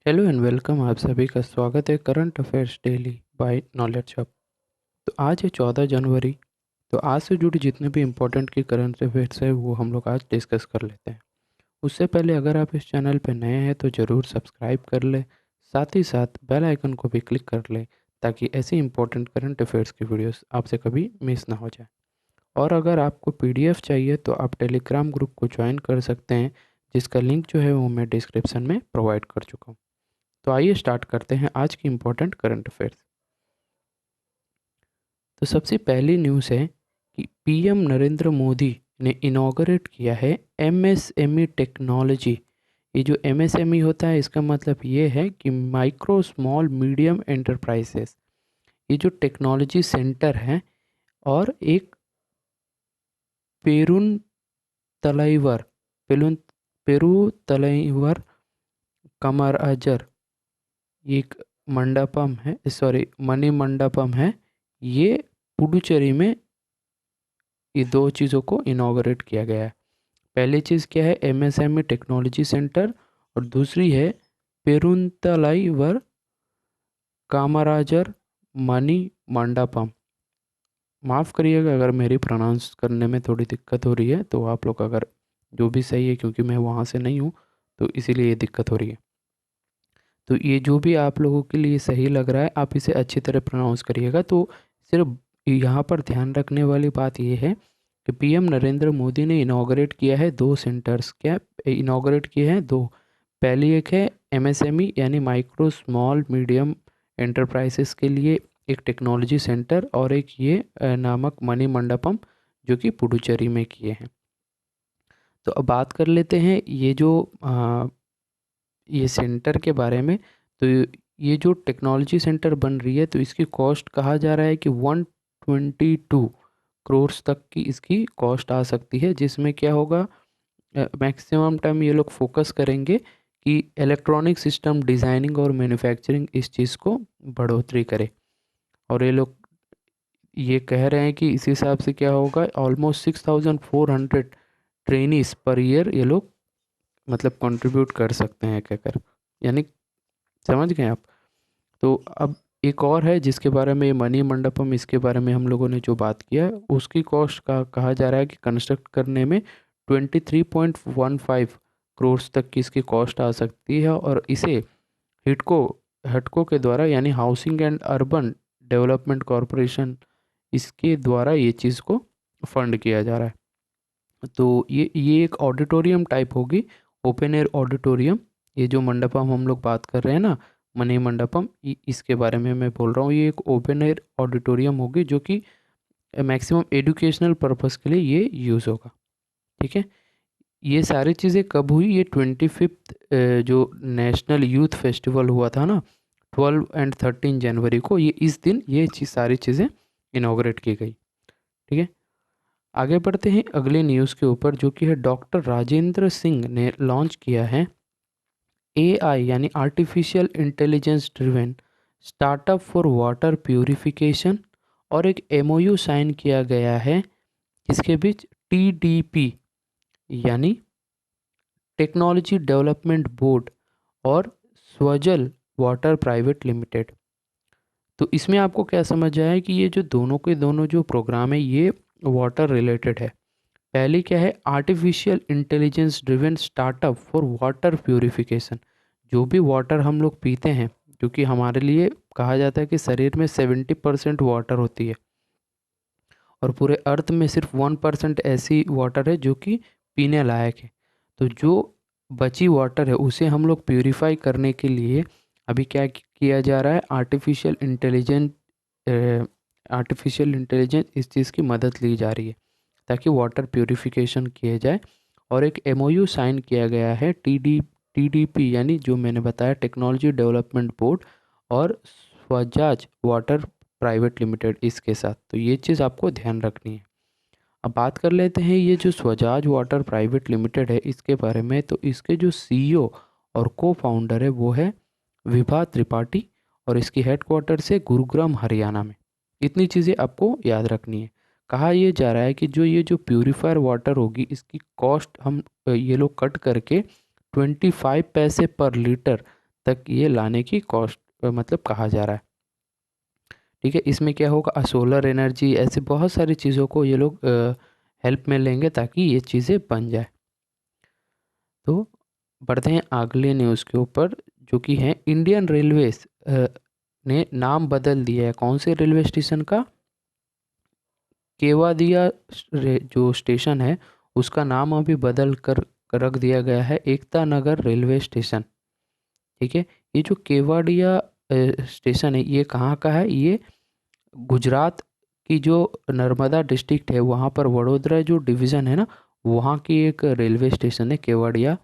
Hello and welcome. आप सभी का स्वागत है current affairs daily by knowledge hub. तो आज है 14 जनवरी। तो आज से जुड़ी जितने भी इम्पोर्टेंट की करंट अफेयर्स है वो हम लोग आज डिस्कस कर लेते हैं। उससे पहले अगर आप इस चैनल पर नए हैं तो ज़रूर सब्सक्राइब कर लें, साथ ही साथ बेल आइकन को भी क्लिक कर लें ताकि ऐसी इंपॉर्टेंट करंट अफेयर्स की वीडियोस आपसे कभी मिस ना हो जाए। और अगर आपको पीडीएफ चाहिए तो आप टेलीग्राम ग्रुप को ज्वाइन कर सकते हैं, जिसका लिंक जो है वो मैं डिस्क्रिप्शन में प्रोवाइड कर चुका हूँ। तो आइए स्टार्ट करते हैं आज की इम्पोर्टेंट करंट अफेयर्स। तो सबसे पहली न्यूज़ है कि पीएम नरेंद्र मोदी ने इनॉग्रेट किया है एमएसएमई टेक्नोलॉजी। ये जो एमएसएमई होता है इसका मतलब ये है कि माइक्रो स्मॉल मीडियम एंटरप्राइजेस। ये जो टेक्नोलॉजी सेंटर है और एक पेरुन तलाइवर पेरुन पेरू तलाइवर कमराजर, ये एक मंडपम है, सॉरी मणि मंडपम है। ये पुडुचेरी में ये दो चीज़ों को इनॉग्रेट किया गया है। पहली चीज़ क्या है, एमएसएमई टेक्नोलॉजी सेंटर, और दूसरी है पेरुंतलाई कामराजर मणि मंडपम। माफ़ करिएगा अगर मेरी प्रोनाउंस करने में थोड़ी दिक्कत हो रही है, तो आप लोग अगर जो भी सही है, क्योंकि मैं वहाँ से नहीं हूँ तो इसीलिए ये दिक्कत हो रही है। तो ये जो भी आप लोगों के लिए सही लग रहा है आप इसे अच्छी तरह प्रोनाउंस करिएगा। तो सिर्फ यहाँ पर ध्यान रखने वाली बात ये है कि पीएम नरेंद्र मोदी ने इनॉग्रेट किया है दो सेंटर्स। क्या इनॉग्रेट किए हैं? दो। पहली एक है एमएसएमई यानी माइक्रो स्मॉल मीडियम एंटरप्राइजेस के लिए एक टेक्नोलॉजी सेंटर, और एक ये नामक मणि मंडपम जो कि पुडुचेरी में किए हैं। तो अब बात कर लेते हैं ये सेंटर के बारे में। तो ये जो टेक्नोलॉजी सेंटर बन रही है तो इसकी कॉस्ट कहा जा रहा है कि 122 करोड़ तक की इसकी कॉस्ट आ सकती है, जिसमें क्या होगा, मैक्सिमम टाइम ये लोग फोकस करेंगे कि इलेक्ट्रॉनिक सिस्टम डिज़ाइनिंग और मैन्युफैक्चरिंग इस चीज़ को बढ़ोतरी करे। और ये लोग ये कह रहे हैं कि इस हिसाब से क्या होगा, ऑलमोस्ट 6400 ट्रेनीज पर ईयर ये लोग मतलब कंट्रीब्यूट कर सकते हैं कहकर, यानी समझ गए आप। तो अब एक और है जिसके बारे में मणि मंडपम, इसके बारे में हम लोगों ने जो बात किया है उसकी कॉस्ट का कहा जा रहा है कि कंस्ट्रक्ट करने में 23.15 करोड़ तक की इसकी कॉस्ट आ सकती है, और इसे हिटको हटको के द्वारा यानी housing and urban development corporation, इसके द्वारा ये चीज़ को फंड किया जा रहा है। तो ये एक ऑडिटोरियम टाइप होगी, ओपन एयर ऑडिटोरियम। ये जो मंडपम हम लोग बात कर रहे हैं ना, मनी मंडपम, इसके बारे में मैं बोल रहा हूँ। ये एक ओपन एयर ऑडिटोरियम होगी जो कि मैक्सिमम एजुकेशनल पर्पस के लिए ये यूज़ होगा। ठीक है। ये सारी चीज़ें कब हुई? ये 25 जो नेशनल यूथ फेस्टिवल हुआ था ना, 12 एंड 13 जनवरी को, ये इस दिन ये सारी चीज़ें इनॉग्रेट की गई। ठीक है। आगे बढ़ते हैं अगले न्यूज़ के ऊपर, जो कि है डॉक्टर राजेंद्र सिंह ने लॉन्च किया है एआई यानी artificial intelligence driven startup for water purification, और एक एमओयू साइन किया गया है इसके बीच टीडीपी यानी टेक्नोलॉजी डेवलपमेंट बोर्ड और स्वजल वाटर प्राइवेट लिमिटेड। तो इसमें आपको क्या समझ आया कि ये जो दोनों के दोनों जो प्रोग्राम है ये वाटर रिलेटेड है। पहली क्या है, artificial intelligence driven startup for water purification. जो भी वाटर हम लोग पीते हैं, क्योंकि हमारे लिए कहा जाता है कि शरीर में 70% वाटर होती है, और पूरे अर्थ में सिर्फ 1% ऐसी वाटर है जो कि पीने लायक है। तो जो बची वाटर है उसे हम लोग प्यूरिफाई करने के लिए अभी क्या किया जा रहा है, आर्टिफिशियल इंटेलिजेंस इस चीज़ की मदद ली जा रही है ताकि वाटर प्यूरिफिकेशन किए जाए। और एक एमओयू साइन किया गया है टीडीपी यानी जो मैंने बताया टेक्नोलॉजी डेवलपमेंट बोर्ड और स्वजाज वाटर प्राइवेट लिमिटेड, इसके साथ। तो ये चीज़ आपको ध्यान रखनी है। अब बात कर लेते हैं ये जो स्वजाज वाटर प्राइवेट लिमिटेड है इसके बारे में। तो इसके जो सीईओ और को फाउंडर है वो है विभा त्रिपाठी, और इसकी हेडक्वार्टर से गुरुग्राम हरियाणा में। इतनी चीज़ें आपको याद रखनी है। कहा यह जा रहा है कि ये जो प्यूरीफायर वाटर होगी इसकी कॉस्ट हम ये लोग कट करके 25 पैसे पर लीटर तक ये लाने की कॉस्ट मतलब कहा जा रहा है। ठीक है, इसमें क्या होगा, सोलर एनर्जी, ऐसे बहुत सारी चीज़ों को ये लोग हेल्प में लेंगे ताकि ये चीज़ें बन जाए। तो बढ़ते हैं अगले न्यूज़ के ऊपर, जो कि है इंडियन रेलवेज ने नाम बदल दिया है। कौन से रेलवे स्टेशन का? केवादिया जो स्टेशन है उसका नाम अभी बदल कर रख दिया गया है एकता नगर रेलवे स्टेशन। ठीक है, ये जो केवाडिया स्टेशन है ये कहाँ का है? ये गुजरात की जो नर्मदा डिस्ट्रिक्ट है वहाँ पर वडोदरा जो डिवीज़न है ना, वहाँ की एक रेलवे स्टेशन है केवाडिया,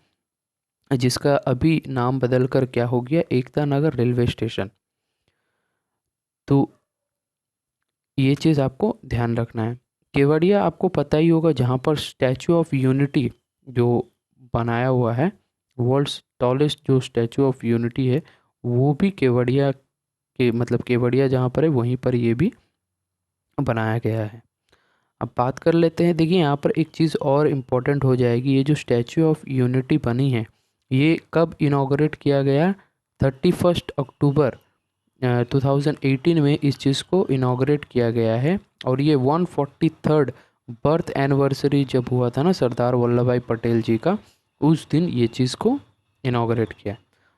जिसका अभी नाम बदल कर क्या हो गया, एकता नगर रेलवे स्टेशन। तो ये चीज़ आपको ध्यान रखना है। केवड़िया आपको पता ही होगा, जहाँ पर स्टैचू ऑफ यूनिटी जो बनाया हुआ है, वर्ल्ड्स टॉलेस्ट जो स्टैचू ऑफ यूनिटी है, वो भी केवड़िया के मतलब केवड़िया जहाँ पर है वहीं पर ये भी बनाया गया है। अब बात कर लेते हैं, देखिए यहाँ पर एक चीज़ और इम्पोर्टेंट हो जाएगी, ये जो स्टैचू ऑफ यूनिटी बनी है ये कब इनॉग्रेट किया गया? 31 अक्टूबर 2018 में इस चीज़ को इनॉग्रेट किया गया है। और ये 143rd बर्थ एनिवर्सरी जब हुआ था ना सरदार वल्लभ भाई पटेल जी का, उस दिन ये चीज़ को इनॉग्रेट किया।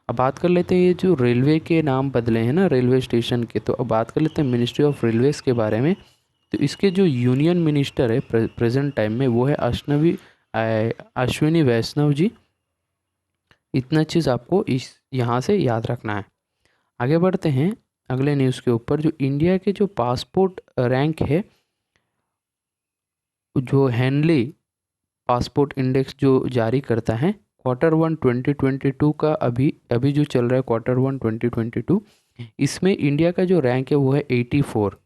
अब बात कर लेते हैं ये जो रेलवे के नाम बदले हैं ना रेलवे स्टेशन के, तो अब बात कर लेते हैं मिनिस्ट्री ऑफ रेलवेज़ के बारे में। तो इसके जो यूनियन मिनिस्टर है प्रेजेंट टाइम में वो है अश्विनी वैष्णव जी। इतना चीज़ आपको इस यहाँ से याद रखना है। आगे बढ़ते हैं अगले न्यूज़ के ऊपर, जो इंडिया के जो पासपोर्ट रैंक है, जो हेनली पासपोर्ट इंडेक्स जो जारी करता है, Q1 2022 का अभी जो चल रहा है Q1 2022, इसमें इंडिया का जो रैंक है वो है 84।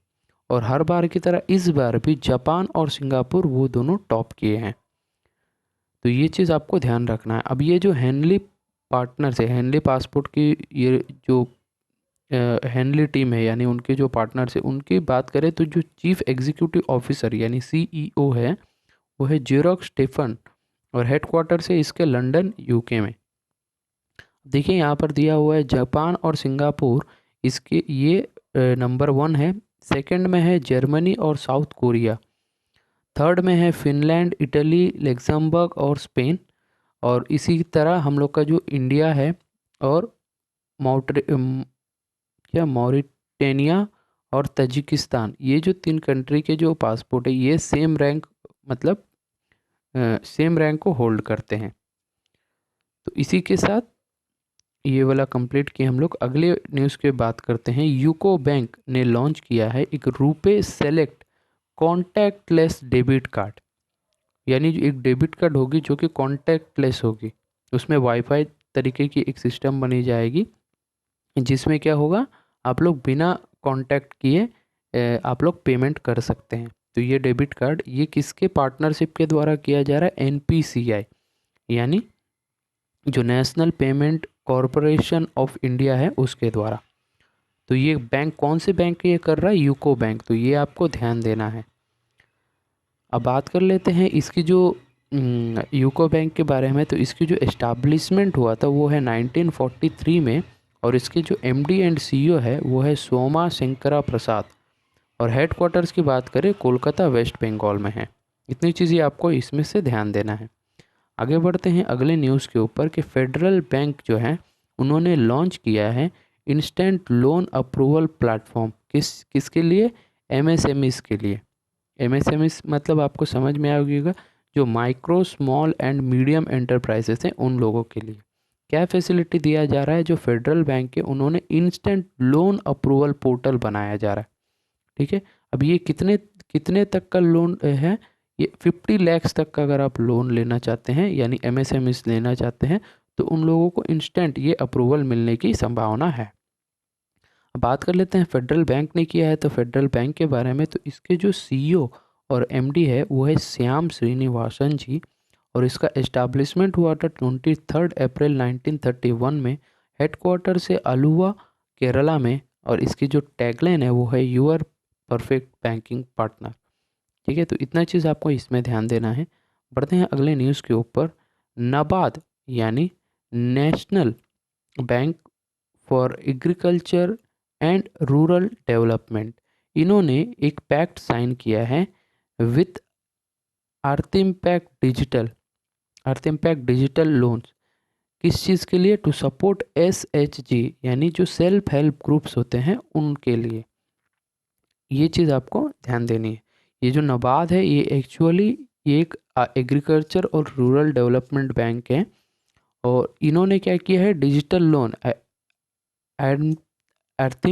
और हर बार की तरह इस बार भी जापान और सिंगापुर वो दोनों टॉप किए हैं। तो ये चीज़ आपको ध्यान रखना है। अब ये जो हेनली पार्टनर्स है, हेनली पासपोर्ट की ये जो हेनली टीम है, यानी उनके जो पार्टनर्स है, उनकी बात करें तो जो चीफ एग्जीक्यूटिव ऑफिसर यानी CEO है वो है जेरोक स्टेफन, और हेडक्वार्टर है इसके लंदन UK में। देखिए यहाँ पर दिया हुआ है जापान और सिंगापुर, इसके ये नंबर 1 है। सेकंड में है जर्मनी और साउथ कोरिया। थर्ड में है फिनलैंड, इटली, लग्जमबर्ग और स्पेन। और इसी तरह हम लोग का जो इंडिया है और मॉरिटेनिया और तजिकिस्तान, ये जो 3 कंट्री के जो पासपोर्ट है ये सेम रैंक मतलब सेम रैंक को होल्ड करते हैं। तो इसी के साथ ये वाला कंप्लीट किए हम लोग। अगले न्यूज़ के बात करते हैं। यूको बैंक ने लॉन्च किया है एक RuPay select contactless debit card, यानी जो एक डेबिट कार्ड होगी जो कि कॉन्टैक्टलेस होगी, उसमें वाईफाई तरीके की एक सिस्टम बनी जाएगी, जिसमें क्या होगा, आप लोग बिना कांटेक्ट किए आप लोग पेमेंट कर सकते हैं। तो ये डेबिट कार्ड ये किसके पार्टनरशिप के द्वारा किया जा रहा है? NPCI, यानी जो national payment corporation of India है उसके द्वारा। तो ये बैंक कौन से बैंक ये कर रहा है? UCO bank. तो ये आपको ध्यान देना है। अब बात कर लेते हैं इसकी जो यूको बैंक के बारे में। तो इसकी जो एस्टैब्लिशमेंट हुआ था वो है 1943 में, और इसके जो MD एंड CEO है वो है सोमा शंकरा प्रसाद, और हेडक्वार्टर्स की बात करें कोलकाता वेस्ट बंगाल में है। इतनी चीज़ें आपको इसमें से ध्यान देना है। आगे बढ़ते हैं अगले न्यूज़ के ऊपर कि फेडरल बैंक जो है उन्होंने लॉन्च किया है इंस्टेंट लोन अप्रूवल प्लेटफॉर्म। किसके लिए? MSMEs के लिए। MSMEs मतलब आपको समझ में आएगा, जो micro small and medium enterprises हैं उन लोगों के लिए। क्या फैसिलिटी दिया जा रहा है? जो फेडरल बैंक है उन्होंने इंस्टेंट लोन अप्रूवल पोर्टल बनाया जा रहा है। ठीक है, अब ये कितने कितने तक का लोन है? ये 50 lakhs तक का अगर आप लोन लेना चाहते हैं, यानी MSMEs लेना चाहते हैं, तो उन लोगों को इंस्टेंट ये अप्रूवल मिलने की संभावना है। अब बात कर लेते हैं फेडरल बैंक ने किया है। तो फेडरल बैंक के बारे में, तो इसके जो CEO और MD है वो है श्याम श्रीनिवासन जी, और इसका एस्टैब्लिशमेंट हुआ था 23 अप्रैल 1931 में। हेडक्वार्टर से अलुवा केरला में, और इसकी जो टैगलाइन है वो है यूर परफेक्ट बैंकिंग पार्टनर। ठीक है, तो इतना चीज़ आपको इसमें ध्यान देना है। बढ़ते हैं अगले न्यूज़ के ऊपर। नाबार्ड यानी national bank for agriculture and rural development, इन्होंने एक पैक्ट साइन किया है with earth impact digital loans. किस चीज़ के लिए? टू सपोर्ट SHG, यानी जो सेल्फ हेल्प ग्रुप्स होते हैं उनके लिए। ये चीज़ आपको ध्यान देनी है। ये जो नाबार्ड है ये एक्चुअली ये एक एग्रीकल्चर और रूरल डेवलपमेंट बैंक है, और इन्होंने क्या किया है, डिजिटल लोन अर्थ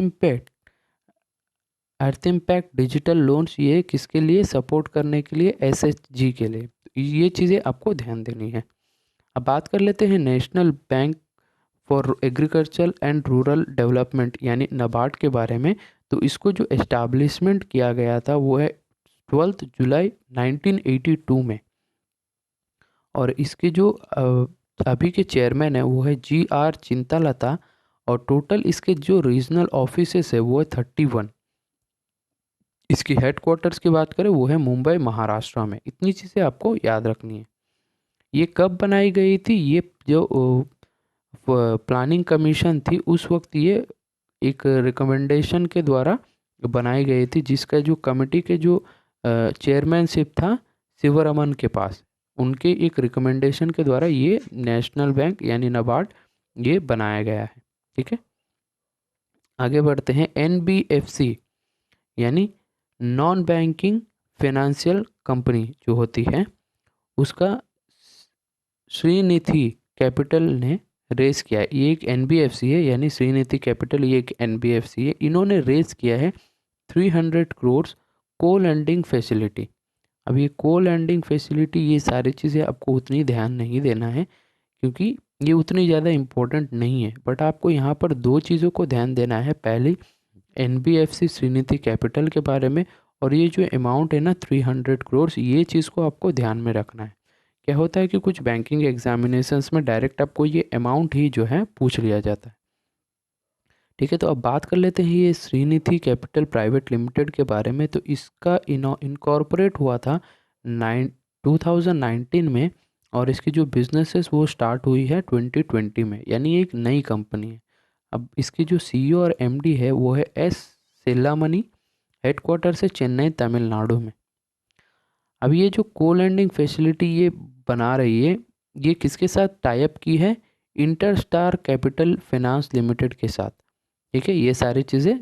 इम्पैक्ट डिजिटल लोन्स, ये किसके लिए? सपोर्ट करने के लिए, SHG के लिए। ये चीज़ें आपको ध्यान देनी है। अब बात कर लेते हैं national bank for agriculture and rural development यानी नाबार्ड के बारे में। तो इसको जो एस्टैब्लिशमेंट किया गया था वो है 12 जुलाई 1982 में, और इसके जो अभी के चेयरमैन है वो है GR चिंतालता, और टोटल इसके जो रीजनल ऑफिसेस है वो है 31। इसकी हेडक्वार्टर्स की बात करें वो है मुंबई महाराष्ट्र में। इतनी चीज़ें आपको याद रखनी है। ये कब बनाई गई थी? ये जो प्लानिंग कमीशन थी उस वक्त ये एक रिकमेंडेशन के द्वारा बनाई गई थी, जिसका जो कमेटी के जो चेयरमैनशिप था शिवरमन के पास, उनके एक रिकमेंडेशन के द्वारा ये नेशनल बैंक यानी नाबार्ड ये बनाया गया है। ठीक है, आगे बढ़ते हैं। NBFC यानी नॉन बैंकिंग फाइनेंशियल कंपनी जो होती है, उसका श्रीनिधि कैपिटल ने रेस किया है। ये एक NBFC है, यानी श्रीनिधि कैपिटल ये एक NBFC है। इन्होंने रेस किया है 300 करोड़ को लैंडिंग फैसिलिटी। अब ये को लैंडिंग फैसिलिटी, ये सारी चीज़ें आपको उतनी ध्यान नहीं देना है क्योंकि ये उतनी ज़्यादा इम्पोर्टेंट नहीं है, बट आपको यहाँ पर दो चीज़ों को ध्यान देना है। पहली NBFC श्रीनिधि कैपिटल के बारे में, और ये जो अमाउंट है ना 300 करोड़, ये चीज़ को आपको ध्यान में रखना है। क्या होता है कि कुछ बैंकिंग एग्जामिनेशंस में डायरेक्ट आपको ये अमाउंट ही जो है पूछ लिया जाता है। ठीक है, तो अब बात कर लेते हैं ये श्रीनिधि कैपिटल प्राइवेट लिमिटेड के बारे में। तो इसका इनकॉर्पोरेट हुआ था 2019 में, और इसकी जो बिजनेसेस वो स्टार्ट हुई है 2020 में, यानी एक नई कंपनी है। अब इसकी जो CEO और MD है वो है S सेल्लामणि, हेडक्वार्टर से चेन्नई तमिलनाडु में। अब ये जो को लैंडिंग फैसिलिटी ये बना रही है, ये किसके साथ टाइप की है? इंटरस्टार कैपिटल फाइनेंस लिमिटेड के साथ। ठीक है, ये सारी चीज़ें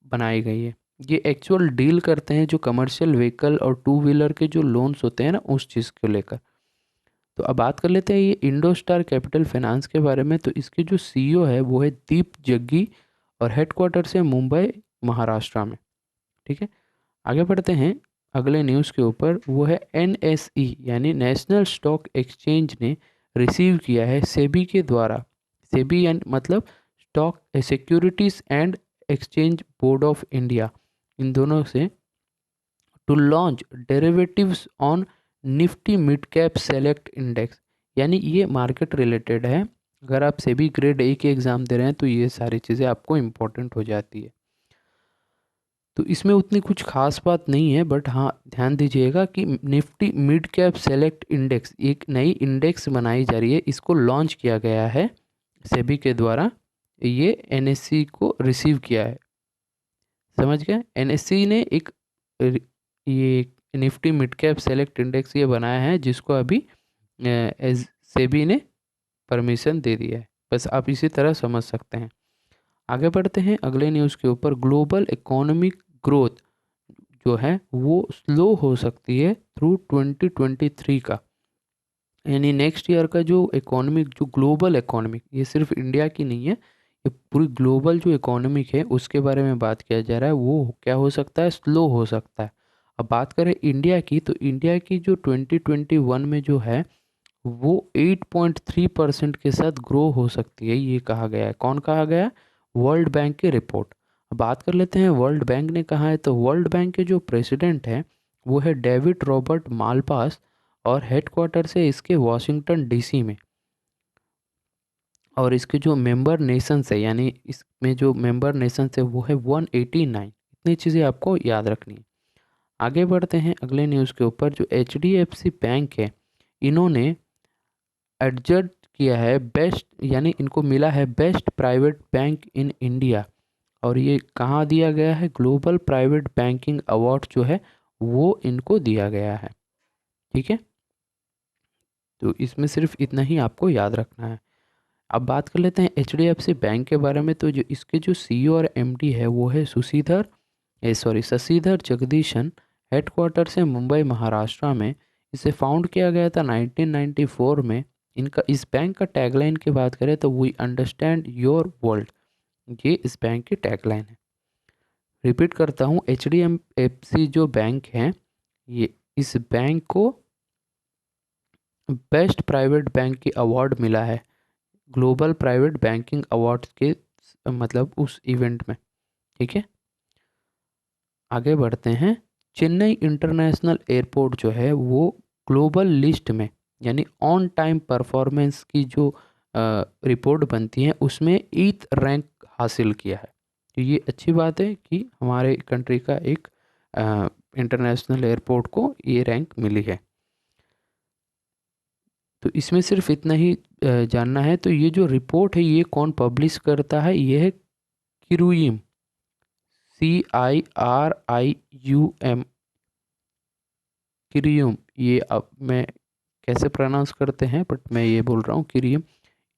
बनाई गई है। ये एक्चुअल डील करते हैं जो कमर्शियल व्हीकल और 2 व्हीलर के जो लोन्स होते हैं ना, उस चीज़ को लेकर। तो अब बात कर लेते हैं ये इंडोस्टार कैपिटल फाइनेंस के बारे में। तो इसके जो CEO है वो है दीप जग्गी, और हेडक्वार्टर से मुंबई महाराष्ट्र में। ठीक है, आगे बढ़ते हैं अगले न्यूज़ के ऊपर। वो है NSE यानी नेशनल स्टॉक एक्सचेंज ने रिसीव किया है सेबी के द्वारा, सेबी एंड मतलब stock securities and exchange board of India, इन दोनों से, to launch derivatives on Nifty mid cap select index. यानी ये मार्केट रिलेटेड है। अगर आप सेबी ग्रेड A के एग्ज़ाम दे रहे हैं तो ये सारी चीज़ें आपको इम्पोर्टेंट हो जाती है। तो इसमें उतनी कुछ खास बात नहीं है, बट हाँ ध्यान दीजिएगा कि Nifty mid cap select index एक नई इंडेक्स बनाई जा रही है, इसको लॉन्च किया गया है सेबी के द्वारा। ये NSE को रिसीव किया है, समझ गए? NSE ने एक ये Nifty mid cap select index ये बनाया है, जिसको अभी एज सेबी ने परमिशन दे दिया है। बस आप इसी तरह समझ सकते हैं। आगे बढ़ते हैं अगले न्यूज़ के ऊपर। ग्लोबल इकोनॉमिक ग्रोथ जो है वो स्लो हो सकती है थ्रू 2023 का, यानी नेक्स्ट ईयर का जो इकोनॉमिक, जो ग्लोबल इकोनॉमिक, ये सिर्फ इंडिया की नहीं है, ये पूरी ग्लोबल जो इकोनॉमिक है उसके बारे में बात किया जा रहा है। वो क्या हो सकता है? स्लो हो सकता है। अब बात करें इंडिया की, तो इंडिया की जो 2021 में जो है वो 8.3% के साथ ग्रो हो सकती है, ये कहा गया है। कौन कहा गया? वर्ल्ड बैंक की रिपोर्ट। अब बात कर लेते हैं वर्ल्ड बैंक ने कहा है। तो वर्ल्ड बैंक के जो प्रेसिडेंट हैं वो है डेविड रॉबर्ट मालपास, और हेडक्वार्टर से इसके वॉशिंगटन DC में, और इसके जो मेंबर नेशंस है, यानी इसमें जो मेंबर नेशंस है वो है 189। इतनी चीज़ें आपको याद रखनी है। आगे बढ़ते हैं अगले न्यूज़ के ऊपर। जो HDFC बैंक है, इन्होंने एडजस्ट किया है बेस्ट, यानी इनको मिला है best private bank in India. और ये कहाँ दिया गया है? ग्लोबल प्राइवेट बैंकिंग अवार्ड जो है वो इनको दिया गया है। ठीक है, तो इसमें सिर्फ इतना ही आपको याद रखना है। अब बात कर लेते हैं HDFC बैंक के बारे में। तो जो इसके जो CEO और MD है वो है शशिधर जगदीशन। हेडक्वार्टर से मुंबई महाराष्ट्र में। इसे फाउंड किया गया था 1994 में। इनका इस बैंक का टैगलाइन की बात करें तो वी अंडरस्टैंड योर वर्ल्ड, ये इस बैंक की टैगलाइन है। रिपीट करता हूँ, HDFC जो बैंक है ये, इस बैंक को बेस्ट प्राइवेट बैंक की अवार्ड मिला है ग्लोबल प्राइवेट बैंकिंग अवार्ड्स के मतलब उस इवेंट में। ठीक है, आगे बढ़ते हैं। चेन्नई इंटरनेशनल एयरपोर्ट जो है वो ग्लोबल लिस्ट में, यानी ऑन टाइम परफॉर्मेंस की जो रिपोर्ट बनती है उसमें 8th रैंक हासिल किया है। तो ये अच्छी बात है कि हमारे कंट्री का एक इंटरनेशनल एयरपोर्ट को ये रैंक मिली है। तो इसमें सिर्फ इतना ही जानना है। तो ये जो रिपोर्ट है ये कौन पब्लिश करता है? ये है किरुइम, CIRIUM, किरियम। ये अब मैं कैसे प्रोनाउंस करते हैं बट मैं ये बोल रहा हूँ किरियम।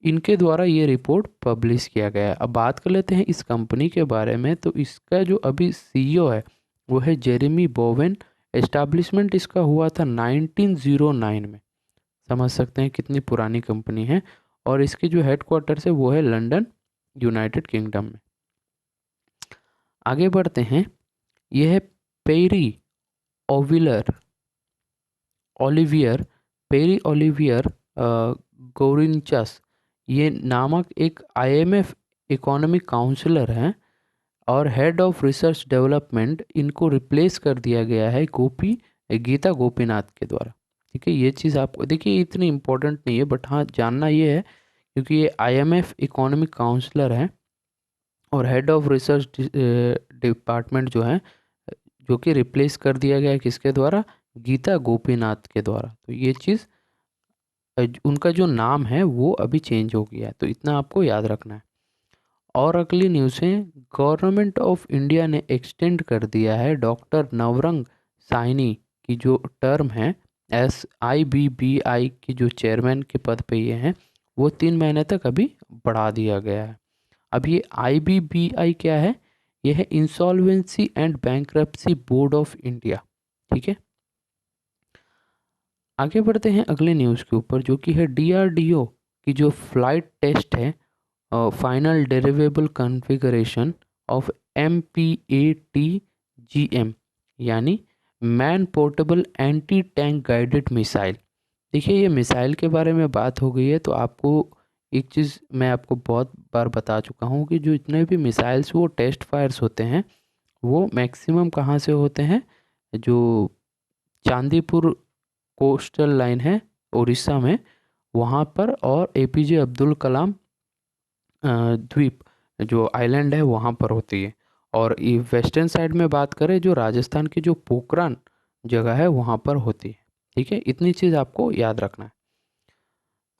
इनके द्वारा ये रिपोर्ट पब्लिश किया गया है। अब बात कर लेते हैं इस कंपनी के बारे में। तो इसका जो अभी CEO है वो है जेरेमी बोवेन। एस्टैब्लिशमेंट इसका हुआ था 1909 में। समझ सकते हैं कितनी पुरानी कंपनी है। और इसके जो हेडक्वार्टर्स है वो है लंदन, यूनाइटेड किंगडम में। आगे बढ़ते हैं। यह है पेरी ओविलर ओलिवियर पेरी ओलिवियर गोरिंचस, ये नामक एक IMF इकोनॉमिक काउंसलर हैं और हेड ऑफ रिसर्च डेवलपमेंट। इनको रिप्लेस कर दिया गया है गीता गोपीनाथ के द्वारा। ठीक है, ये चीज़ आपको देखिए इतनी इम्पोर्टेंट नहीं है बट हाँ जानना ये है क्योंकि ये IMF इकोनॉमिक काउंसलर हैं और हेड ऑफ रिसर्च डिपार्टमेंट जो है, जो कि रिप्लेस कर दिया गया है किसके द्वारा? गीता गोपीनाथ के द्वारा। तो ये चीज़ उनका जो नाम है वो अभी चेंज हो गया है, तो इतना आपको याद रखना है। और अगली न्यूज़ है, गवर्नमेंट ऑफ इंडिया ने एक्सटेंड कर दिया है डॉक्टर नवरंग साइनी की जो टर्म है SIBBI की जो चेयरमैन के पद पे ये हैं वो 3 महीने तक अभी बढ़ा दिया गया है। अब ये IBBI क्या है? यह है insolvency and bankruptcy board of India. ठीक है, आगे बढ़ते हैं अगले न्यूज़ के ऊपर जो कि है DRDO की जो फ्लाइट टेस्ट है फाइनल डेरिवेबल कॉन्फ़िगरेशन ऑफ MPATGM, यानी man portable anti tank guided missile. देखिए ये मिसाइल के बारे में बात हो गई है तो आपको एक चीज़ मैं आपको बहुत बार बता चुका हूँ कि जो इतने भी मिसाइल्स वो टेस्ट फायर्स होते हैं वो मैक्सिमम कहाँ से होते हैं? जो चांदीपुर कोस्टल लाइन है उड़ीसा में वहाँ पर, और APJ अब्दुल कलाम द्वीप जो आइलैंड है वहाँ पर होती है। और ये वेस्टर्न साइड में बात करें जो राजस्थान की जो पोखरान जगह है वहाँ पर होती है। ठीक है, इतनी चीज़ आपको याद रखना है।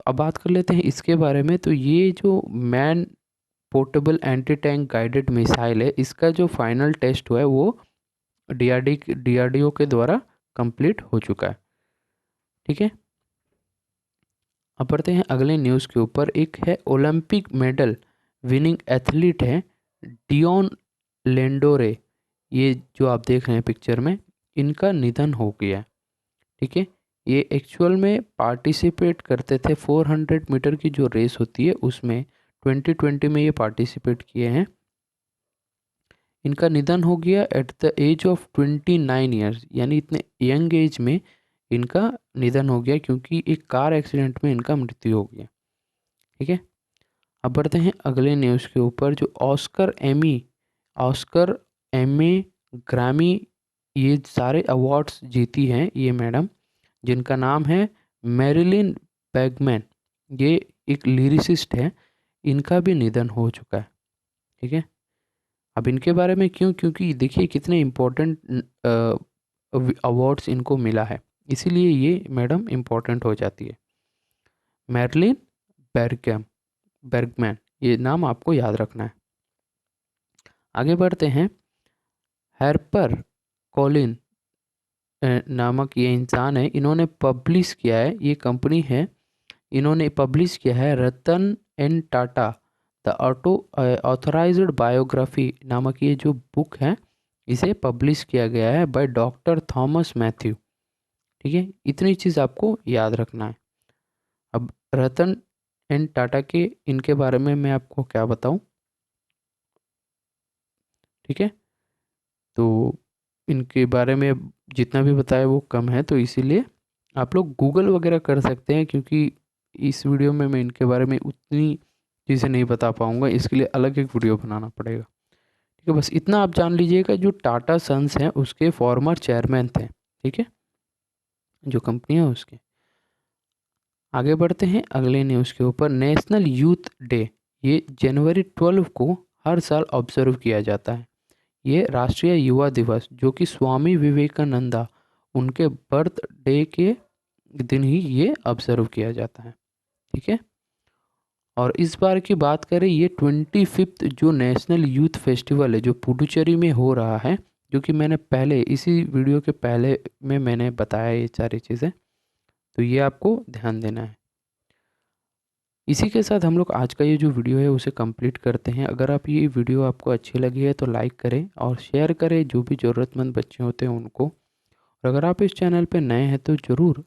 अब बात कर लेते हैं इसके बारे में। तो ये जो man portable anti tank guided missile है इसका जो फाइनल टेस्ट हुआ है वो DRDO के द्वारा कंप्लीट हो चुका है। ठीक है, अब बढ़ते हैं अगले न्यूज़ के ऊपर। एक है ओलंपिक मेडल विनिंग एथलीट है डियोन लेंडोरे। ये जो आप देख रहे हैं पिक्चर में, इनका निधन हो गया है। ठीक है, ये एक्चुअल में पार्टिसिपेट करते थे 400 मीटर की जो रेस होती है उसमें 2020 में ये पार्टिसिपेट किए हैं। इनका निधन हो गया at the age of 29 years, यानी इतने यंग एज में इनका निधन हो गया क्योंकि एक कार एक्सीडेंट में इनका मृत्यु हो गया। ठीक है, अब बढ़ते हैं अगले न्यूज़ के ऊपर। जो ऑस्कर एमी ग्रैमी ये सारे अवार्ड्स जीती हैं ये मैडम, जिनका नाम है मैरिलिन बैगमैन। ये एक लिरिसिस्ट है, इनका भी निधन हो चुका है। ठीक है, अब इनके बारे में क्यों? क्योंकि देखिए कितने इम्पोर्टेंट अवार्ड्स इनको मिला है, इसीलिए ये मैडम इम्पोर्टेंट हो जाती है। मैरिलिन बेर्गम बेर्गमैन, ये नाम आपको याद रखना है। आगे बढ़ते हैं। हैर्पर कॉलिन नामक ये इंसान है, इन्होंने पब्लिश किया है, ये कंपनी है, इन्होंने पब्लिश किया है Ratan N Tata the auto authorised biography नामक ये जो बुक है, इसे पब्लिश किया गया है बाय डॉक्टर थॉमस मैथ्यू। ठीक है, इतनी चीज़ आपको याद रखना है। अब रतन एन टाटा के इनके बारे में मैं आपको क्या बताऊं। ठीक है, तो इनके बारे में जितना भी बताया वो कम है, तो इसीलिए आप लोग गूगल वगैरह कर सकते हैं, क्योंकि इस वीडियो में मैं इनके बारे में उतनी चीज़ें नहीं बता पाऊँगा, इसके लिए अलग एक वीडियो बनाना पड़ेगा। ठीक है, बस इतना आप जान लीजिएगा, जो टाटा सन्स हैं उसके फॉर्मर चेयरमैन थे। ठीक है, जो कंपनी है उसके। आगे बढ़ते हैं अगले न्यूज़ के ऊपर। नेशनल यूथ डे, ये जनवरी 12 को हर साल ऑब्जर्व किया जाता है। ये राष्ट्रीय युवा दिवस, जो कि स्वामी विवेकानंदा उनके बर्थडे के दिन ही ये ऑब्जर्व किया जाता है। ठीक है, और इस बार की बात करें, ये 25th जो नेशनल यूथ फेस्टिवल है जो पुडुचेरी में हो रहा है, जो कि मैंने पहले इसी वीडियो के पहले में मैंने बताया ये सारी चीज़ें, तो ये आपको ध्यान देना है। इसी के साथ हम लोग आज का ये जो वीडियो है उसे कंप्लीट करते हैं। अगर आप ये वीडियो आपको अच्छी लगी है तो लाइक करें और शेयर करें जो भी ज़रूरतमंद बच्चे होते हैं उनको। और अगर आप इस चैनल पर नए हैं तो ज़रूर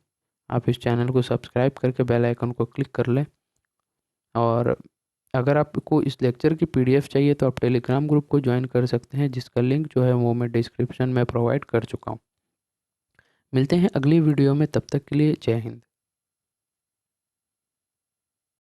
आप इस चैनल को सब्सक्राइब करके बेल आइकन को क्लिक कर लें। और अगर आपको इस लेक्चर की पीडीएफ चाहिए तो आप टेलीग्राम ग्रुप को ज्वाइन कर सकते हैं, जिसका लिंक जो है वो मैं डिस्क्रिप्शन में प्रोवाइड कर चुका हूँ। मिलते हैं अगली वीडियो में, तब तक के लिए जय हिंद।